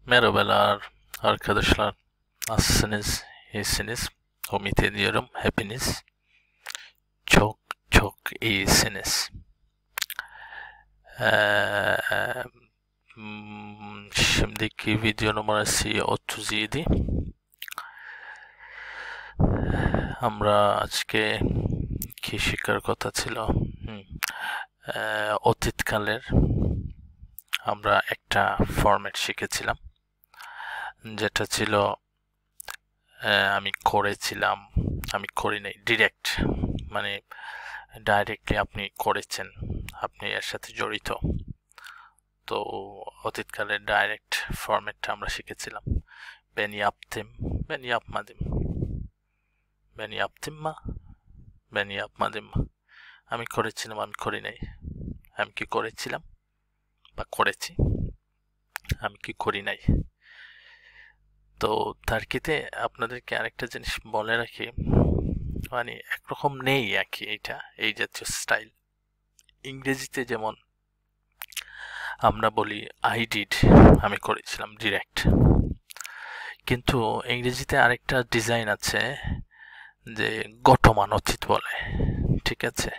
Merhabalar arkadaşlar. Nasılsınız? İyisiniz. Umut ediyorum hepiniz çok çok iyisiniz. Ee, Şimdiki video numarası 37. আমরা আজকে কি শিকার কথা ছিল অতীতকালের আমরা একটা ফরম্যাট শিখেছিলাম যেটা ছিল আমি করেছিলাম, আমি করি নাই, ডিরেক্ট মানে ডাইরেক্টলি আপনি করেছেন, আপনি এর সাথে জড়িত। তো অতীতকালের ডাইরেক্ট ফরম্যাটটা আমরা শিখেছিলাম। Ben yaptım, ben yapmadım, ben yaptım mı, ben yapmadım mı, আমি করেছিলাম, আমি করি নাই, আমি কি করেছিলাম বা করেছি, আমি কি করি নাই। তো টার্কিতে আপনাদেরকে আরেকটা জিনিস বলে রাখি, মানে একরকম নেই আর কি এইটা, এই জাতীয় স্টাইল। ইংরেজিতে যেমন আমরা বলি আই ডিড, আমি করেছিলাম, ডিরেক্ট। কিন্তু ইংরেজিতে আরেকটা ডিজাইন আছে যে গঠমান অতীত বলে, ঠিক আছে।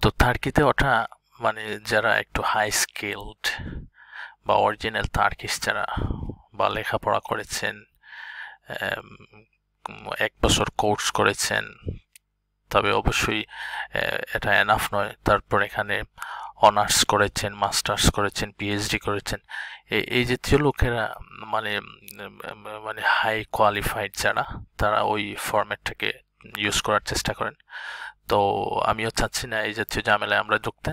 তো টার্কিতে ওটা মানে যারা একটু হাই স্কিলড বা অরিজিনাল টার্কিশ যারা বা লেখাপড়া করেছেন, 1 বছর কোর্স করেছেন, তবে অবশ্যই এটা এনাফ নয়, তারপর এখানে অনার্স করেছেন, মাস্টার্স করেছেন, পিএইচডি করেছেন, এই জাতীয় লোকেরা মানে মানে হাই কোয়ালিফাইড যারা, তারা ওই ফরম্যাটটাকে ইউজ করার চেষ্টা করেন। তো আমিও চাচ্ছি না এই জাতীয় ঝামেলায় আমরা ঢুকতে।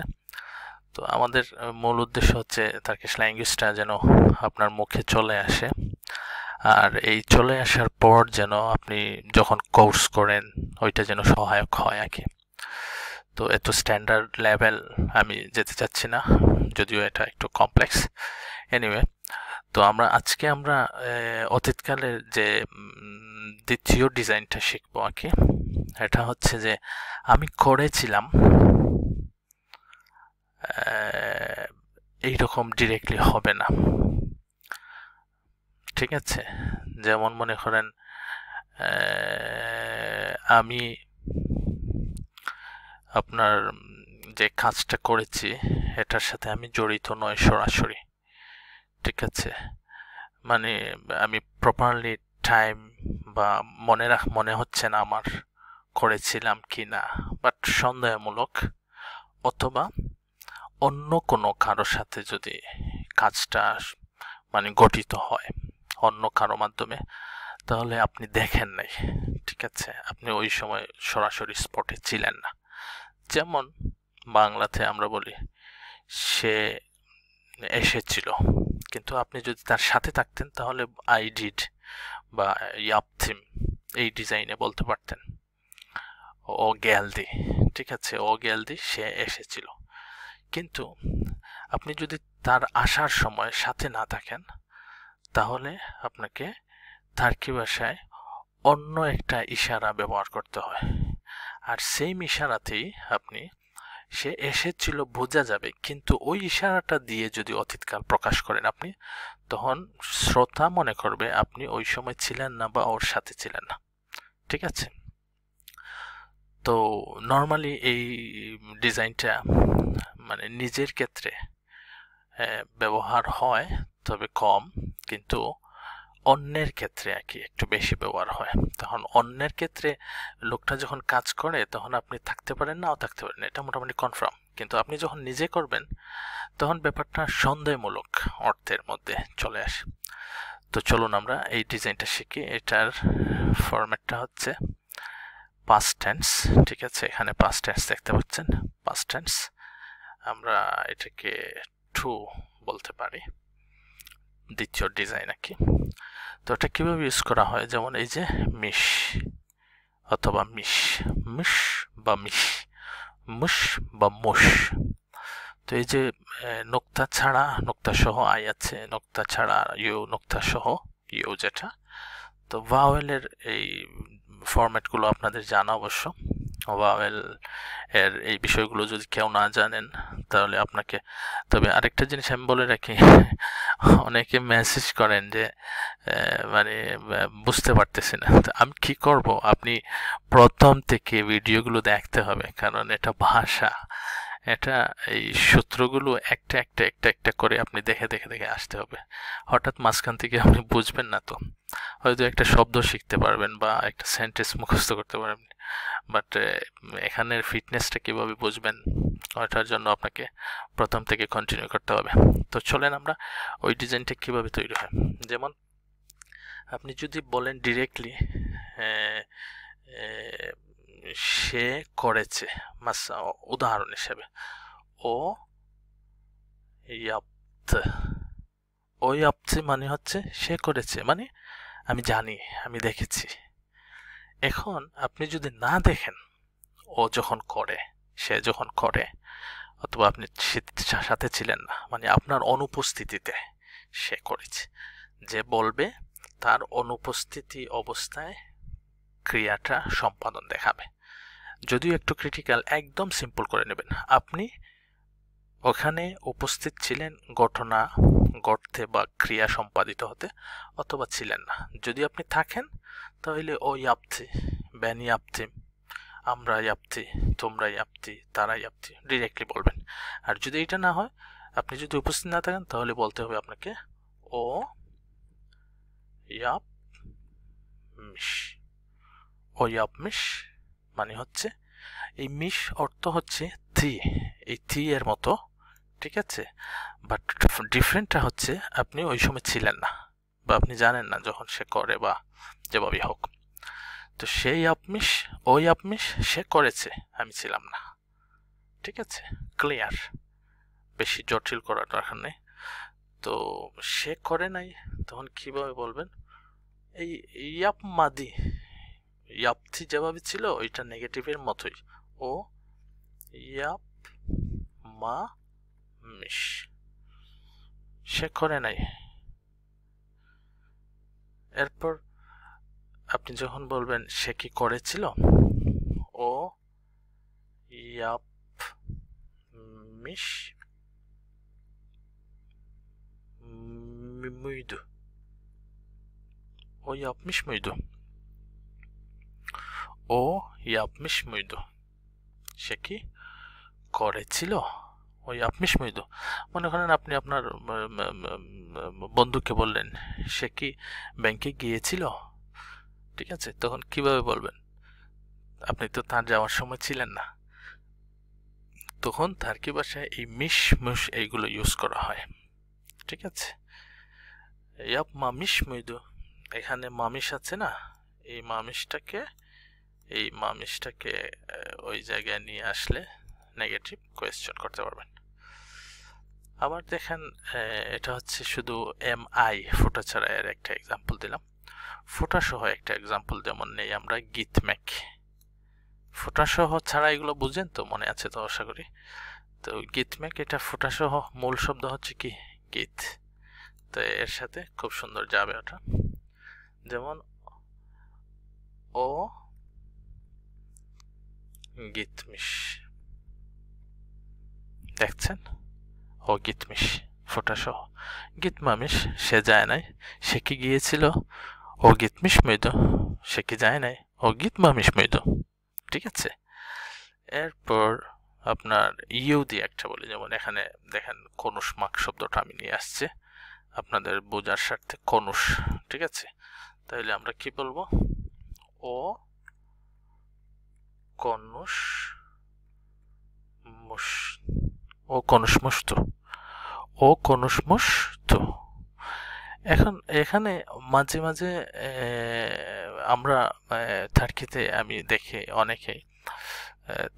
তো আমাদের মূল উদ্দেশ্য হচ্ছে টার্কিশ ল্যাঙ্গুয়েজটা যেন আপনার মুখে চলে আসে, আর এই চলে আসার পর যেন আপনি যখন কোর্স করেন ওইটা যেন সহায়ক হয় আর কি। তো এত স্ট্যান্ডার্ড লেভেল আমি যেতে চাচ্ছি না, যদিও এটা একটু কমপ্লেক্স। এনিওয়ে, তো আজকে আমরা অতীতকালের যে দ্বিতীয় ডিজাইনটা শিখবো আর কি। এটা হচ্ছে যে আমি করেছিলাম, এইরকম ডিরেক্টলি হবে না, ঠিক আছে। যেমন মনে করেন আমি আপনার যে কাজটা করেছি এটার সাথে আমি জড়িত নয় সরাসরি, ঠিক আছে। মানে আমি প্রপারলি টাইম বা মনে হচ্ছে না আমার করেছিলাম কি না, বাট সন্দেহমূলক, অথবা অন্য কোনো কারোর সাথে যদি কাজটা মানে গঠিত হয় অন্য কারো মাধ্যমে, তাহলে আপনি দেখেন নাই, ঠিক আছে, আপনি ওই সময় সরাসরি স্পটে ছিলেন না। যেমন বাংলাতে আমরা বলি সে এসেছিল, কিন্তু আপনি যদি তার সাথে থাকতেন তাহলে আই ডিড বা ইয়াপথিম এই ডিজাইনে বলতে পারতেন। ও গেলদি, ঠিক আছে, ও গেলদি, সে এসেছিল। কিন্তু আপনি যদি তার আসার সময় সাথে না থাকেন তাহলে আপনাকে টার্কি ভাষায় অন্য একটা ইশারা ব্যবহার করতে হয়, আর সেম ইশারাতেই আপনি সে এসেছিল বোঝা যাবে, কিন্তু ওই ইশারাটা দিয়ে যদি অতীতকাল প্রকাশ করেন আপনি, তখন শ্রোতা মনে করবে আপনি ওই সময় ছিলেন না বা ওর সাথে ছিলেন না, ঠিক আছে। তো নর্মালি এই ডিজাইনটা মানে নিজের ক্ষেত্রে ব্যবহার হয়, তবে কম, কিন্তু অন্যের ক্ষেত্রে আর কি একটু বেশি ব্যবহার হয়। তখন অন্যের ক্ষেত্রে লোকটা যখন কাজ করে তখন আপনি থাকতে পারেন নাও থাকতে পারেন, এটা মোটামুটি কনফার্ম। কিন্তু আপনি যখন নিজে করবেন তখন ব্যাপারটা সন্দেহমূলক অর্থের মধ্যে চলে আসে। তো চলুন আমরা এই ডিজাইনটা শিখি। এটার ফরম্যাটটা হচ্ছে পাস্ট টেন্স, ঠিক আছে। এখানে পাস্ট টেন্স দেখতে পাচ্ছেন, পাস্ট টেন্স। আমরা এটাকে টু বলতে পারি, দ্বিতীয় ডিজাইন আর কি। তো এটা কিভাবে ইউজ করা হয়, যেমন এই যে মিশ অথবা মিশ, মিশ বা মিশ, মুশ বা মুশ। তো এই যে নোক্তা ছাড়া, নোক্তা সহ আই আছে, নোক্তা ছাড়া ইউ, নোক্তা সহ ইউ যেটা। তো ভাওয়েলের এই ফরম্যাটগুলো আপনাদের জানা অবশ্য, ভাওয়েল এর এই বিষয়গুলো যদি কেউ না জানেন তাহলে আপনাকে, তবে আরেকটা জিনিস আমি বলে রাখি, অনেকে মেসেজ করেন যে মানে বুঝতে পারতেছি না, তো আমি কি করব, আপনি প্রথম থেকে ভিডিওগুলো দেখতে হবে, কারণ এটা ভাষা, এটা এই সূত্রগুলো একটা একটা একটা একটা করে আপনি দেখে দেখে দেখে আসতে হবে। হঠাৎ মাঝখান থেকে আপনি বুঝবেন না, তো হয়তো একটা শব্দ শিখতে পারবেন বা একটা সেন্টেন্স মুখস্থ করতে পারবেন, বাট এখানের ফিটনেসটা কিভাবে বুঝবেন ওটার জন্য আপনাকে প্রথম থেকে কন্টিনিউ করতে হবে। তো চলেন আমরা ওই ডিজাইনটা কিভাবে তৈরি হয়। যেমন আপনি যদি বলেন ডিরেক্টলি সে করেছে, উদাহরণ হিসেবে ও ইয়াপ্ত, ও ইয়াপ্ত মানে হচ্ছে সে করেছে, মানে আমি জানি, আমি দেখেছি। এখন আপনি যদি না দেখেন, ও যখন করে, সে যখন করে, অথবা আপনি সাথে ছিলেন না, মানে আপনার অনুপস্থিতিতে সে করেছে, যে বলবে তার অনুপস্থিতি অবস্থায় ক্রিয়াটা সম্পাদন দেখাবে। যদিও একটু ক্রিটিক্যাল, একদম সিম্পল করে নেবেন। আপনি ওখানে উপস্থিত ছিলেন ঘটনা ঘটতে বা ক্রিয়া সম্পাদিত হতে, অথবা ছিলেন না। যদি আপনি থাকেন তাহলে ও ইয়াপ্তি, ব্যান ইয়াপ্তি, আমরা ইয়াপ্তি, তোমরা ইয়াপ্তি, তারা ইয়াপ্তি ডিরেক্টলি বলবেন। আর যদি এটা না হয়, আপনি যদি উপস্থিত না থাকেন, তাহলে বলতে হবে আপনাকে ও ইয়াপমিশ। ও ইয়াপমিশ মানে হচ্ছে, এই মিশ অর্থ হচ্ছে থি, এই থি এর মতো, ঠিক আছে, বাট ডিফারেন্টটা হচ্ছে আপনি ওই সময় ছিলেন না, বা আপনি জানেন না যখন সে করে, বা যেভাবেই হোক। তো সেই আপমিশ, ওই আপমিশ, সে করেছে, আমি ছিলাম না, ঠিক আছে, ক্লিয়ার, বেশি জটিল করার দরকার নেই। তো সে করে নাই, তখন কিভাবে বলবেন, এই ইয়াপ মাদি, ইয়াপথি যেভাবে ছিল ওইটা নেগেটিভের মতোই, ও ইয়াপ মা মিশ, সে করে নাই। এরপর আপনি যখন বলবেন সে কি করেছিল, ও ইয়াপ মিশ muydu, o yapmış mıydı, ও yapmış mıydı, সে কি করেছিল, ও yapmış mıydı। মনে করেন আপনি আপনার বন্ধুকে বললেন সে কি ব্যাংকে গিয়েছিল, ঠিক আছে, তখন কিভাবে বলবেন, আপনি তো তার যাওয়ার সময় ছিলেন না, তখন তার কি ভাষায় এই মিশ মুশ এইগুলো ইউজ করা হয়, ঠিক আছে। ইয়াপ মামিশ মইদু, এখানে মামিশ আছে না, এই মামিশটাকে ওই জায়গায় নিয়ে আসলে নেগেটিভ কোয়েশ্চেন করতে পারবেন। আবার দেখেন, এটা হচ্ছে শুধু এম আই, ফোঁটা ছাড়া এর একটা এক্সাম্পল দিলাম। ফোঁটা সহ একটা এক্সাম্পল যেমন নেই আমরা গিতমেক, ফোঁটা সহ ছাড়া এগুলো বুঝেন তো, মনে আছে তো আশা করি। তো গিতমেক, এটা ফোঁটা সহ মূল শব্দ হচ্ছে কি গীত, তো এর সাথে খুব সুন্দর যাবে ওটা। যেমন ও গিতমিশ, দেখছেন, ও গিতমিশ ফোঁটা সহ। গিতমামিশ, সে যায় নাই, সে কি গিয়েছিল, ও গিতমিশ মইদ, সে কি যায় নাই, ও গিতমামিশ মইদ, ঠিক আছে। এরপর আপনার ইউ দিয়ে একটা বলি, যেমন এখানে দেখেন কনুষ মাক শব্দটা আমি নিয়ে আসছি আপনাদের বোঝার স্বার্থে, কনুষ, ঠিক আছে। তাহলে আমরা কি বলবো, ও কনুষ মুশ, ও কনুষ মুশত, ও কনুষ মুশত। এখন এখানে মাঝে মাঝে আমরা টার্কিতে আমি দেখি অনেকে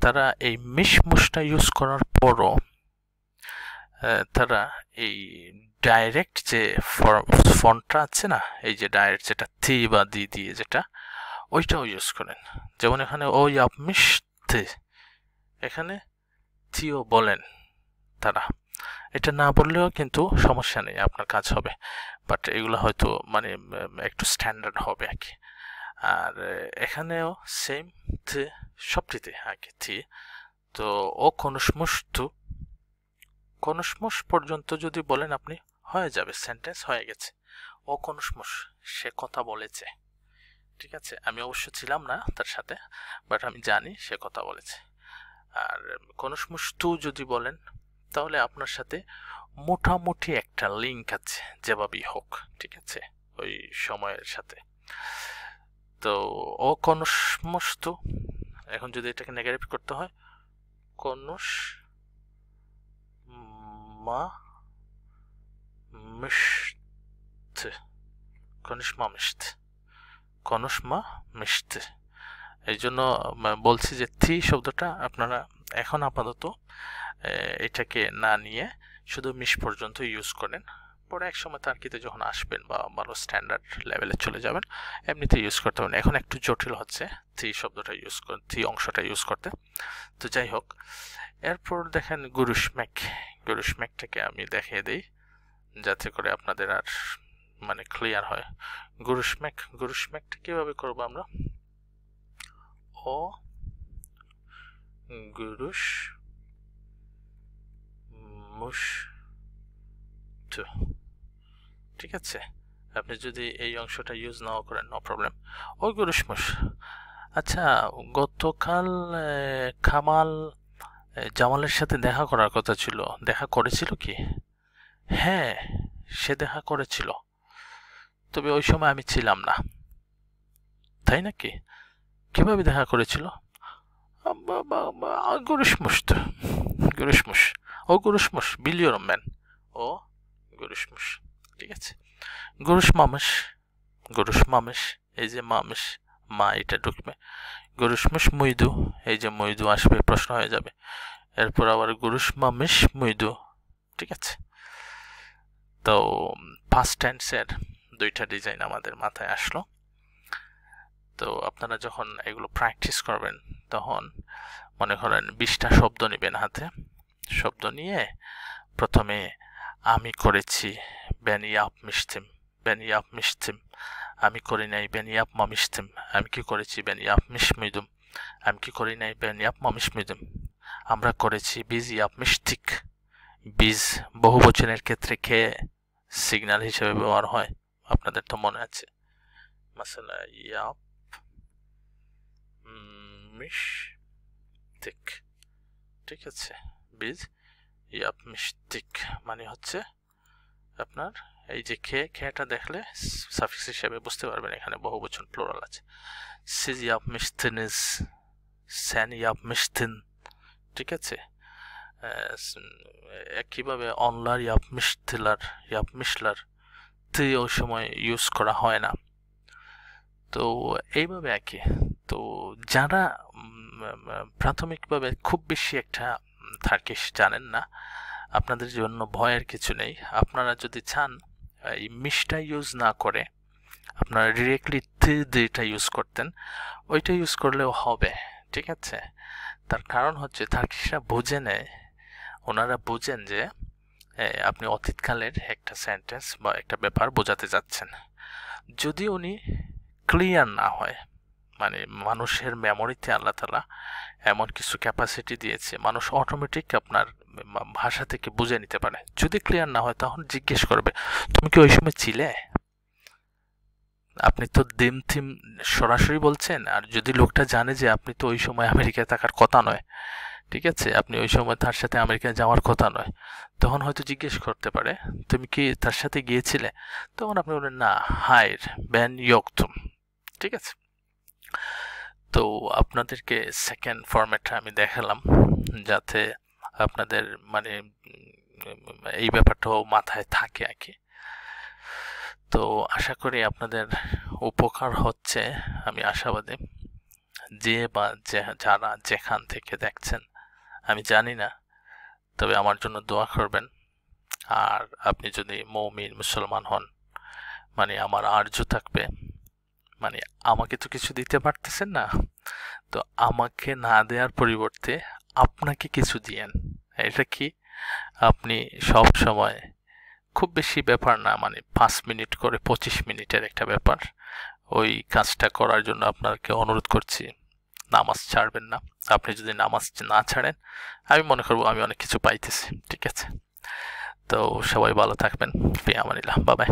তারা এই মিশমুশটা ইউজ করার পরও তারা এই ডাইরেক্ট যে ফন্টটা আছে না, এই যে ডাইরেক্ট যেটা থি বা দি দিয়ে যেটা, ওইটাও ইউজ করেন। যেমন এখানে ও ইয়াপমিশ থে, এখানে থিও বলেন তারা, এটা না বললেও কিন্তু সমস্যা নেই, আপনার কাজ হবে, বাট এগুলো হয়তো মানে একটু স্ট্যান্ডার্ড হবে আর কি। আর এখানেও সেম থে সবটিতে আগে থি। তো ও কনুসমস্তু, কনুসমস পর্যন্ত যদি বলেন আপনি হয়ে যাবে, সেন্টেন্স হয়ে গেছে। ও কনুসমস, সে কথা বলেছে। ঠিক আছে, আমি অবশ্য ছিলাম না তার সাথে, বাট আমি জানি সে কথা বলেছে। আর কনুসমস্তু যদি বলেন তাহলে আপনার সাথে মোটামুটি একটা লিঙ্ক আছে যেভাবেই হোক, ঠিক আছে, ওই সময়ের সাথে। তো ও কনুসমস্তু, এখন যদি এটাকে নেগেটিভ করতে হয়, কনুস মা মিশত, কনুসমা মিশত, কনুসমা মিশত। এই জন্য বলছি যে থি শব্দটা আপনারা এখন আপাতত এটাকে না নিয়ে শুধু মিশ পর্যন্ত ইউজ করেন, পরে এক সময় তার্কিতে যখন আসবেন বা ভালো স্ট্যান্ডার্ড লেভেলে চলে যাবেন এমনিতে ইউজ করতে পারেন। এখন একটু জটিল হচ্ছে থি শব্দটা ইউজ করতে, থি অংশটা ইউজ করতে। তো যাই হোক, এরপর দেখেন গুরুশমেক। গুরুশমেকটাকে আমি দেখিয়ে দিই যাতে করে আপনাদের আর মানে ক্লিয়ার হয়। গুরুশমেক, গুরুশমেকটা কিভাবে করবো আমরা? ও গুরুশ মুশ, ঠিক আছে, আপনি যদি এই অংশটা ইউজ নাও করেন নো প্রবলেম। ও গুরুশমুশ। আচ্ছা, গতকাল কামাল জামালের সাথে দেখা করার কথা ছিল, দেখা করেছিল কি? হ্যাঁ, সে দেখা করেছিল, তবে ওই সময় আমি ছিলাম না। তাই নাকি? কিভাবে দেখা করেছিল? গুরুশমুশ তো, গুরুশমুশ, ও গুরুশমুশ বিলিয়ন ম্যান, ও গুরুশমুশ, ঠিক আছে। গুরুশ মামেশ, গুরুশ মামেশ, এই যে মামেশ, মা এটা ঢুকবে। গুরুশমুশ মুইদু, এই যে মুইদু আসবে, প্রশ্ন হয়ে যাবে। এরপর আবার গুরুশ মামেশ মুইদু, ঠিক আছে। তো পাস্ট টেন্সের দুইটা ডিজাইন আমাদের মাথায় আসলো। তো আপনারা যখন এগুলো প্র্যাকটিস করবেন তখন মনে করেন 20টা শব্দ নেবেন হাতে। শব্দ নিয়ে প্রথমে আমি করেছি, ben yapmıştım, ben yapmıştım, আমি করি নাই, ben yapmamıştım, আমি কি করেছি, ben yapmış mıydım, আমি কি করি নাই, ben yapmamış mıydım, আমরা করেছি, biz yapmıştık, biz বহুবচনের ক্ষেত্রে কে সিগন্যাল হিসেবে ব্যবহার হয়, আপনাদের তো মনে আছে। মাসালা yapmıştık, ঠিক আছে, biz yapmıştık মানে হচ্ছে আপনার এই যে খেটা দেখলে সাফিক্স হিসেবে বুঝতে পারবেন এখানে বহুবচন প্লুরাল আছে। siz yapmıştınız, sen yapmıştın, ঠিক আছে। একইভাবে onlar yapmıştılar, yapmışlar, তে ওই সময় ইউজ করা হয় না। তো এইভাবে একই। তো যারা প্রাথমিকভাবে খুব বেশি একটা টার্কিশ জানেন না, আপনাদের জন্য ভয়ের কিছু নেই। আপনারা যদি চান এই মিশটা ইউজ না করে আপনারা ডিরেক্টলি যেটা ইউজ করতেন ওইটা ইউজ করলেও হবে, ঠিক আছে। তার কারণ হচ্ছে টার্কিশরা বুঝে নেয়, ওনারা বুঝেন যে আপনি অতীতকালের একটা সেন্টেন্স বা একটা ব্যাপার বোঝাতে যাচ্ছেন। যদি উনি ক্লিয়ার না হয়, মানে মানুষের মেমোরিতে আল্লাহ তাআলা এমন কিছু ক্যাপাসিটি দিয়েছে, মানুষ অটোমেটিক আপনার ভাষা থেকে বুঝে নিতে পারে। যদি ক্লিয়ার না হয় তখন জিজ্ঞেস করবে তুমি কি ওই সময় ছিলে? আপনি তো দিম থিম সরাসরি বলছেন, আর যদি লোকটা জানে যে আপনি তো ওই সময় আমেরিকায় থাকার কথা নয়, ঠিক আছে, আপনি ওই সময় তার সাথে আমেরিকায় যাওয়ার কথা নয়, তখন হয়তো জিজ্ঞেস করতে পারে তুমি কি তার সাথে গিয়েছিলে? তখন আপনি বলেন না, হাইর ব্যান ইয়কতুম, ঠিক আছে। তো আপনাদেরকে সেকেন্ড ফরম্যাটটা আমি দেখালাম যাতে আপনাদের মানে এই ব্যাপারটাও মাথায় থাকে আর কি। তো আশা করি আপনাদের উপকার হচ্ছে, আমি আশাবাদী। যে বা যারা যেখান থেকে দেখছেন আমি জানি না, তবে আমার জন্য দোয়া করবেন। আর আপনি যদি মুমিন মুসলমান হন, মানে আমার আরজু থাকবে, মানে আমাকে তো কিছু দিতে পারতেছেন না, তো আমাকে না দেওয়ার পরিবর্তে আপনাকে কিছু দিয়েন। এটা কি, আপনি সব সময়, খুব বেশি ব্যাপার না, মানে 5 মিনিট করে 25 মিনিটের একটা ব্যাপার, ওই কাজটা করার জন্য আপনাকে অনুরোধ করছি নামাজ ছাড়বেন না। আপনি যদি নামাজ না ছাড়েন, আমি মনে করবো আমি অনেক কিছু পাইতেছি। ঠিক আছে, তো সবাই ভালো থাকবেন। ফি আমানিল্লাহ, বাই বাই।